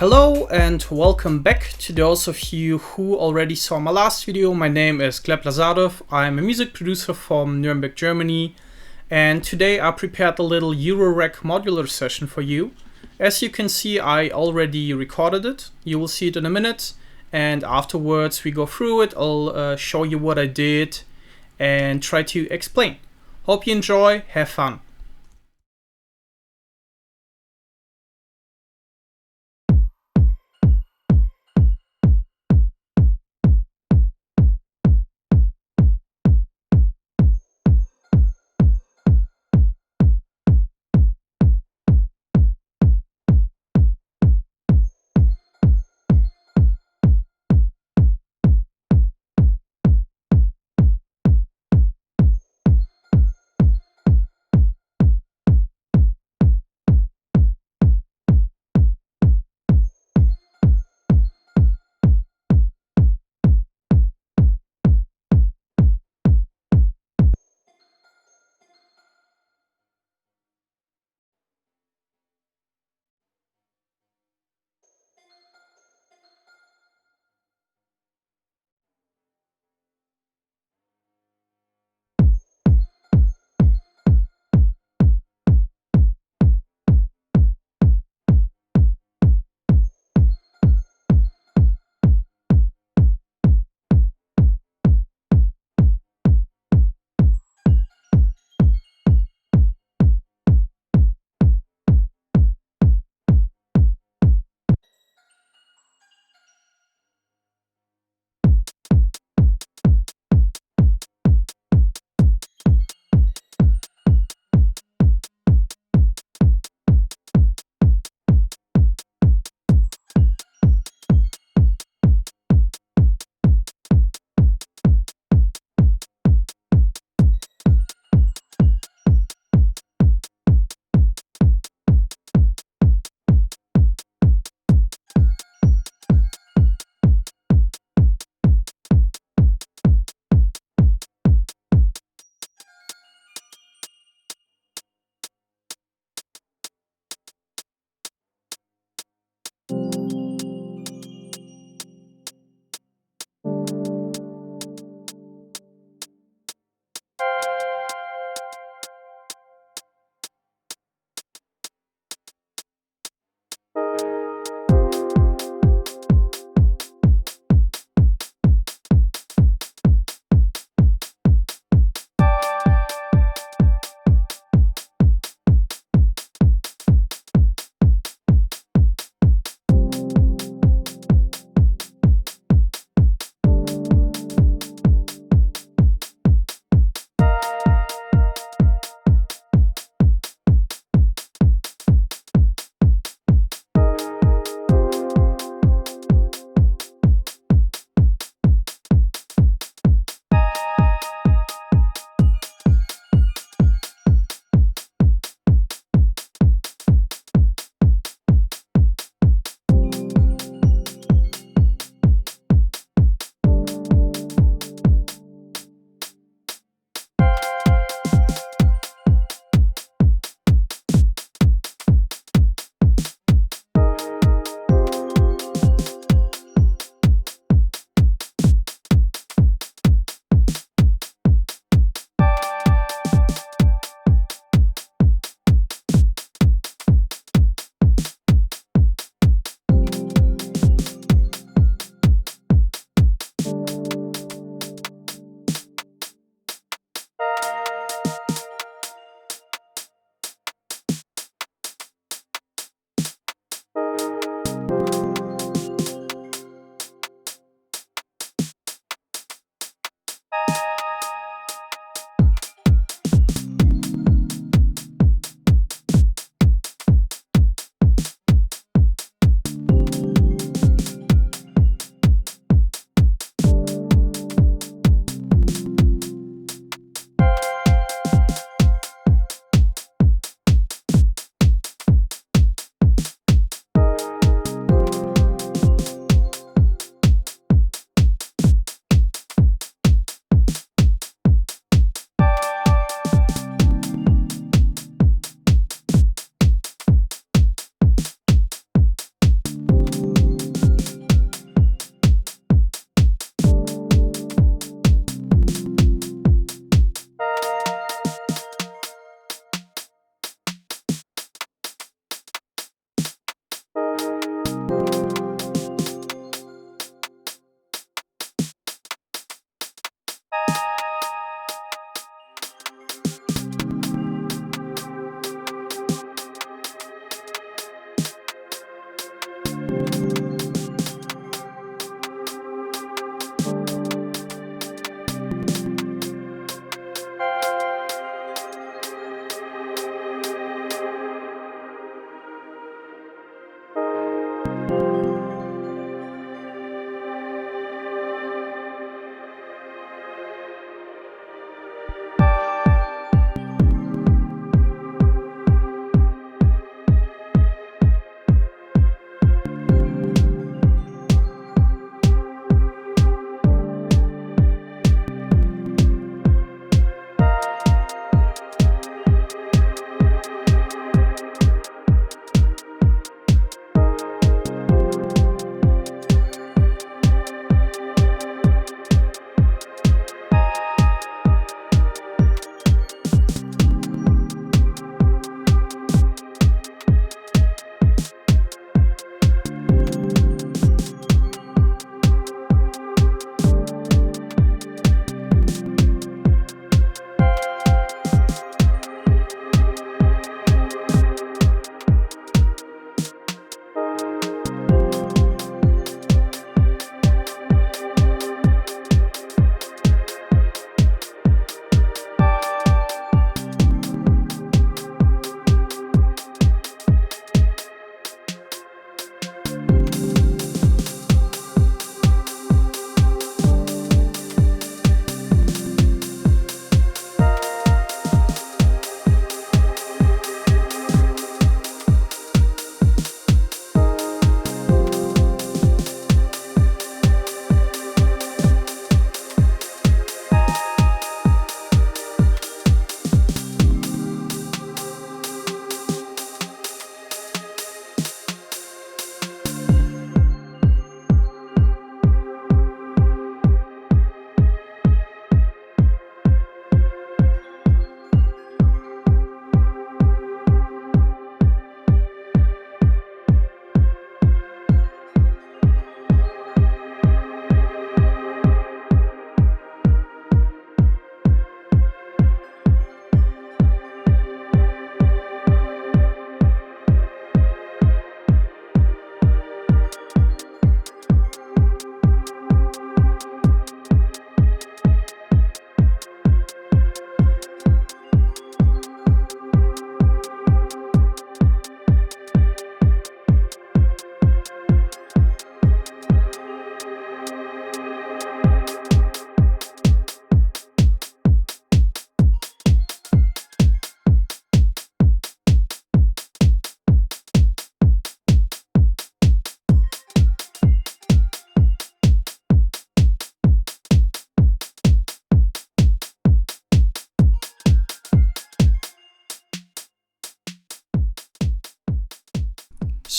Hello and welcome back to those of you who already saw my last video. My name is Gleb Lasarew. I'm a music producer from Nuremberg, Germany, and today I prepared a little Eurorack modular session for you. As you can see, I already recorded it. You will see it in a minute, and afterwards we go through it. I'll show you what I did and try to explain. Hope you enjoy, have fun.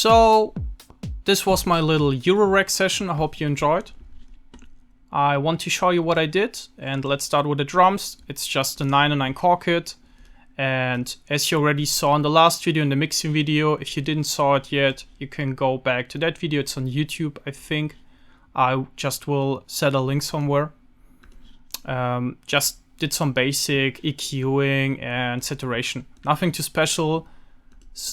So this was my little Eurorack session. I hope you enjoyed. I want to show you what I did, and let's start with the drums. It's just a 909 core kit, and as you already saw in the last video, in the mixing video, if you didn't saw it yet, you can go back to that video. It's on YouTube, I think. I just will set a link somewhere. Just did some basic EQing and saturation. Nothing too special,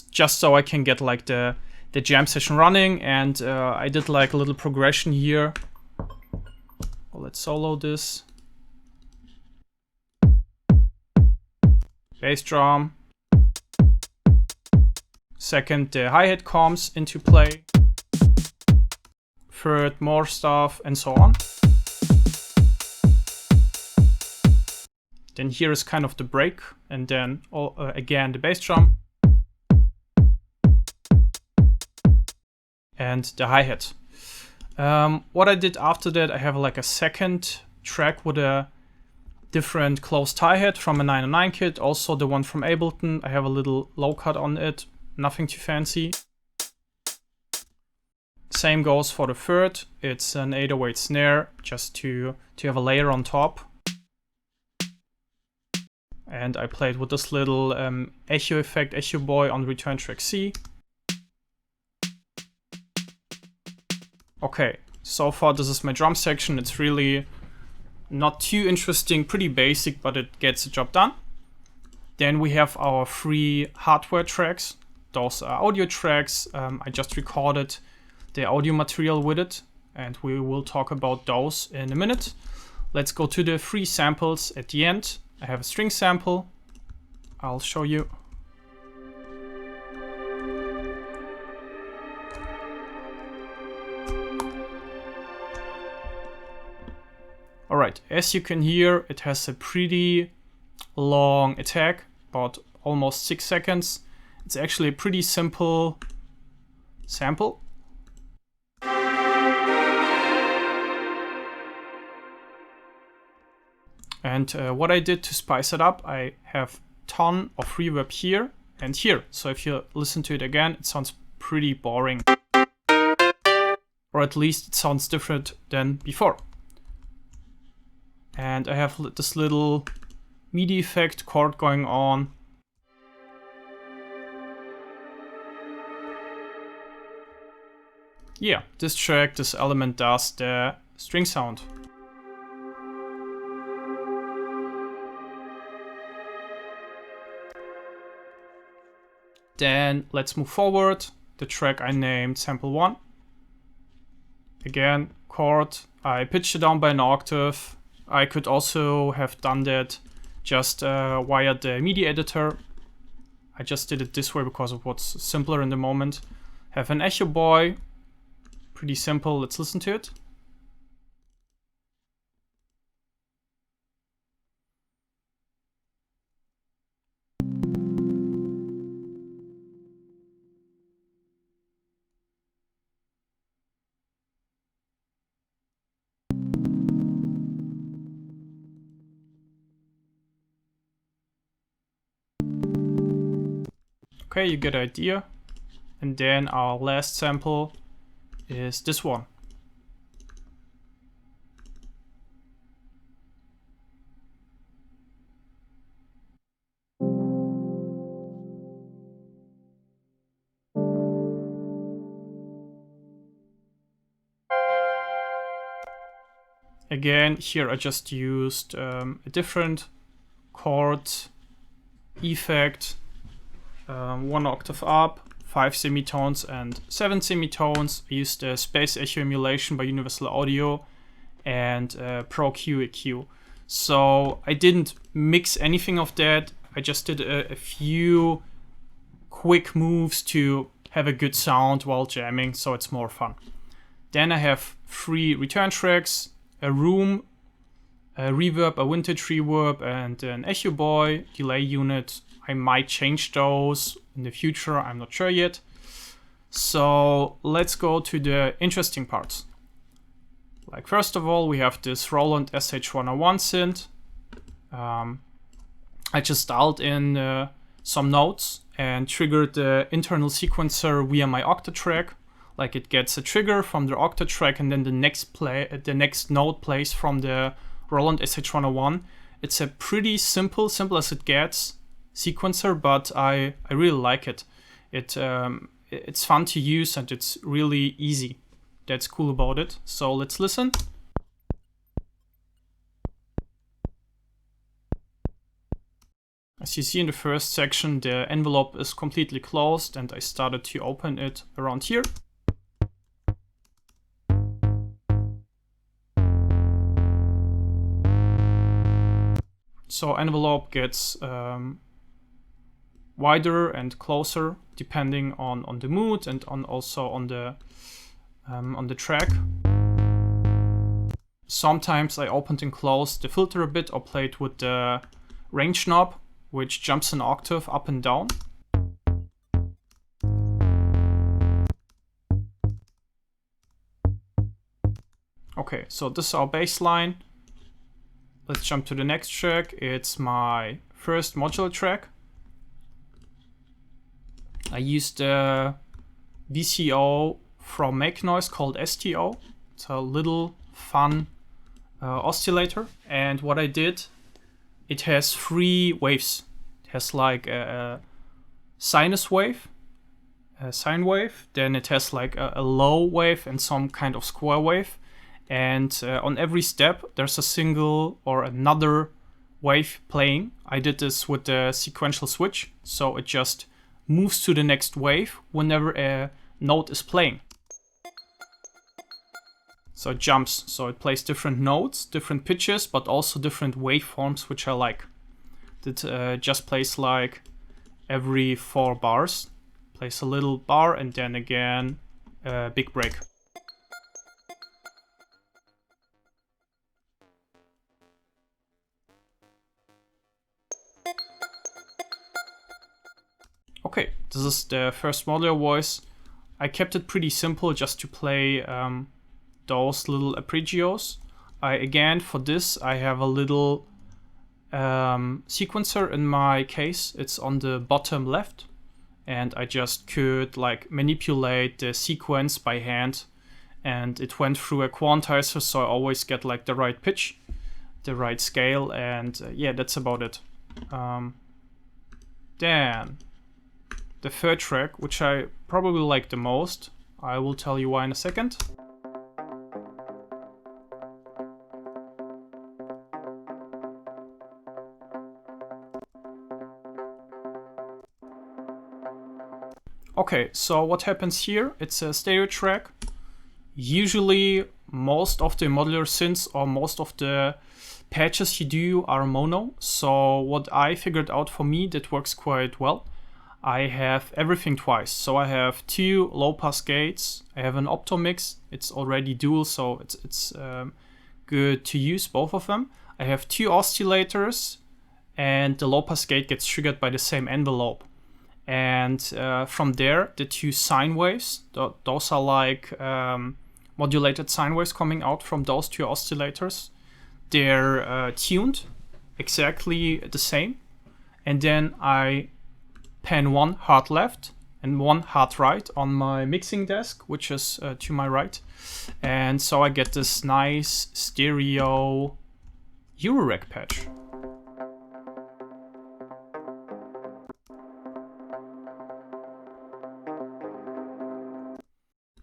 just so I can get like the jam session running, and I did like a little progression here. Well, let's solo this. Bass drum. Second, the hi-hat comes into play. Third, more stuff, and so on. Then here is kind of the break, and then again the bass drum. And the hi-hat. What I did after that, I have like a second track with a different closed hi-hat from a 909 kit, also the one from Ableton. I have a little low cut on it, nothing too fancy. Same goes for the third. It's an 808 snare, just to have a layer on top. And I played with this little echo effect, Echo Boy on return track C. Okay, so far this is my drum section. It's really not too interesting, pretty basic, but it gets the job done. Then we have our 3 hardware tracks. Those are audio tracks. I just recorded the audio material with it, and we will talk about those in a minute. Let's go to the 3 samples at the end. I have a string sample. I'll show you. Alright, as you can hear, it has a pretty long attack, about almost 6 seconds. It's actually a pretty simple sample. And what I did to spice it up, I have a ton of reverb here and here. So if you listen to it again, it sounds pretty boring. Or at least it sounds different than before. And I have this little MIDI effect chord going on. Yeah, this track, this element does the string sound. Then let's move forward. The track I named sample 1. Again, chord. I pitched it down by an octave. I could also have done that just via the MIDI editor. I just did it this way because of what's simpler in the moment. Have an Echo Boy. Pretty simple. Let's listen to it. Okay, you get the idea. And then our last sample is this one. Again, here I just used a different chord effect. 1 octave up, 5 semitones and 7 semitones. I used the space echo emulation by Universal Audio and Pro Q EQ. So I didn't mix anything of that. I just did a few quick moves to have a good sound while jamming, so it's more fun. Then I have 3 return tracks, a room, a reverb, a vintage reverb, and an Echo Boy delay unit. I might change those in the future, I'm not sure yet. So let's go to the interesting parts. Like, first of all, we have this Roland SH101 synth. I just dialed in some notes and triggered the internal sequencer via my Octatrack. Like it gets a trigger from the Octatrack, and then the next note plays from the Roland SH101. It's a pretty simple as it gets sequencer, but I really like it. It's fun to use and it's really easy. That's cool about it. So let's listen. As you see in the first section, the envelope is completely closed, and I started to open it around here. So envelope gets wider and closer depending on the mood and also on the track. Sometimes I opened and closed the filter a bit or played with the range knob, which jumps an octave up and down. Okay, so this is our bass line. Let's jump to the next track. It's my first modular track. I used a VCO from Make Noise called STO. It's a little fun oscillator. And what I did, it has 3 waves. It has like a sinus wave, a sine wave. Then it has like a low wave and some kind of square wave. And on every step, there's a single or another wave playing. I did this with the sequential switch, so it just moves to the next wave whenever a note is playing. So it jumps, so it plays different notes, different pitches, but also different waveforms, which I like. It just plays like every 4 bars, plays a little bar and then again a big break. Okay, this is the first modular voice. I kept it pretty simple just to play those little arpeggios. Again, for this, I have a little sequencer in my case. It's on the bottom left, and I just could like manipulate the sequence by hand, and it went through a quantizer, so I always get like the right pitch, the right scale, and yeah, that's about it. Then the third track, which I probably like the most, I will tell you why in a second. Okay, so what happens here? It's a stereo track. Usually most of the modular synths or most of the patches you do are mono. So what I figured out for me that works quite well, I have everything twice. So I have 2 low-pass gates. I have an opto mix. It's already dual, so it's good to use both of them. I have 2 oscillators, and the low-pass gate gets triggered by the same envelope. And from there, the 2 sine waves, those are like modulated sine waves coming out from those 2 oscillators. They're tuned exactly the same. And then I pan 1 hard left and 1 hard right on my mixing desk, which is to my right. And so I get this nice stereo Eurorack patch.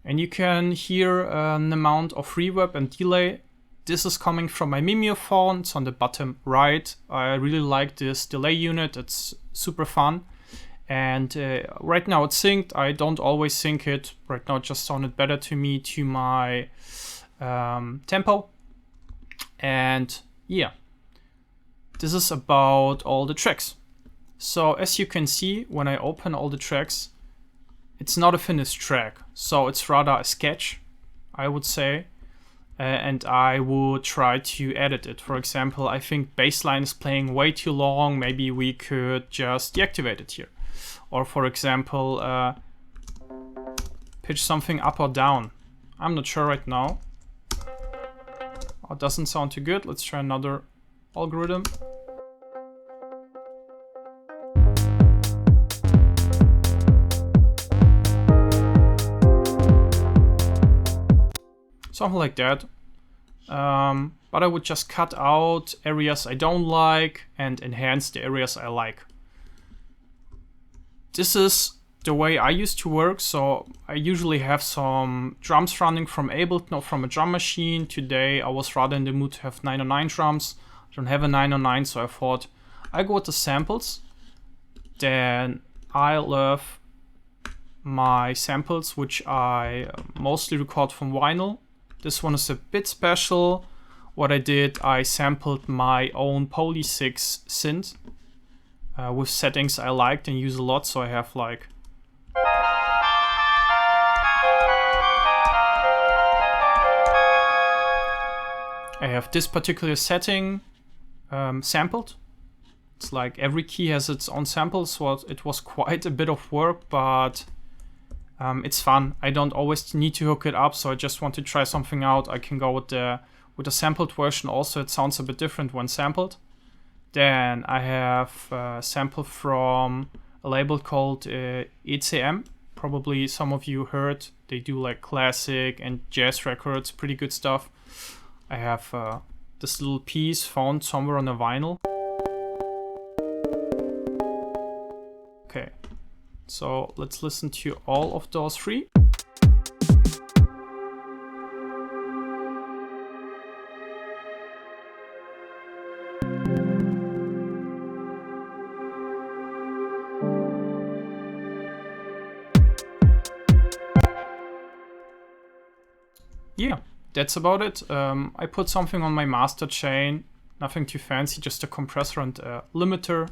And you can hear an amount of reverb and delay. This is coming from my Mimeophone. It's on the bottom right. I really like this delay unit. It's super fun. And right now it's synced. I don't always sync it. Right now it just sounded better to me, to my tempo. And yeah, this is about all the tracks. So as you can see, when I open all the tracks, it's not a finished track. So it's rather a sketch, I would say. And I would try to edit it. For example, I think bassline is playing way too long. Maybe we could just deactivate it here. Or for example, pitch something up or down. I'm not sure right now. Oh, it doesn't sound too good. Let's try another algorithm. something like that. But I would just cut out areas I don't like and enhance the areas I like. This is the way I used to work, so I usually have some drums running from Ableton or from a drum machine. Today I was rather in the mood to have 909 drums. I don't have a 909, so I thought I go with the samples. Then I love my samples, which I mostly record from vinyl. This one is a bit special. What I did, I sampled my own Poly 6 synth with settings I liked and use a lot, so I have like this particular setting sampled. It's like every key has its own sample, so it was quite a bit of work, but it's fun. I don't always need to hook it up, so I just want to try something out. I can go with the sampled version also. It sounds a bit different when sampled. Then I have a sample from a label called ECM. Probably some of you heard. They do like classic and jazz records, pretty good stuff. I have this little piece found somewhere on a vinyl. Okay, so let's listen to all of those three. Yeah, that's about it. I put something on my master chain, nothing too fancy, just a compressor and a limiter.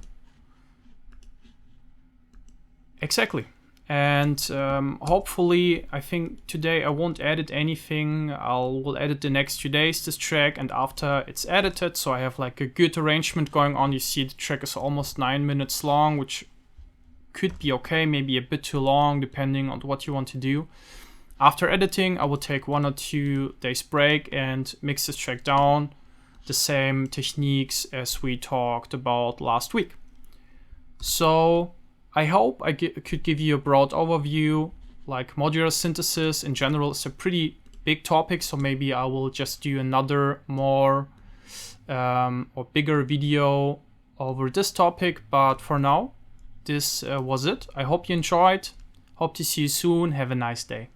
Exactly. And hopefully, I think today I won't edit anything. Will edit the next 2 days this track, and after it's edited, so I have like a good arrangement going on. You see the track is almost 9 minutes long, which could be okay, maybe a bit too long, depending on what you want to do. After editing, I will take 1 or 2 days break and mix this track down. The same techniques as we talked about last week. So I hope I could give you a broad overview. Like modular synthesis in general is a pretty big topic, so maybe I will just do another more or bigger video over this topic. But for now, this was it. I hope you enjoyed. Hope to see you soon. Have a nice day.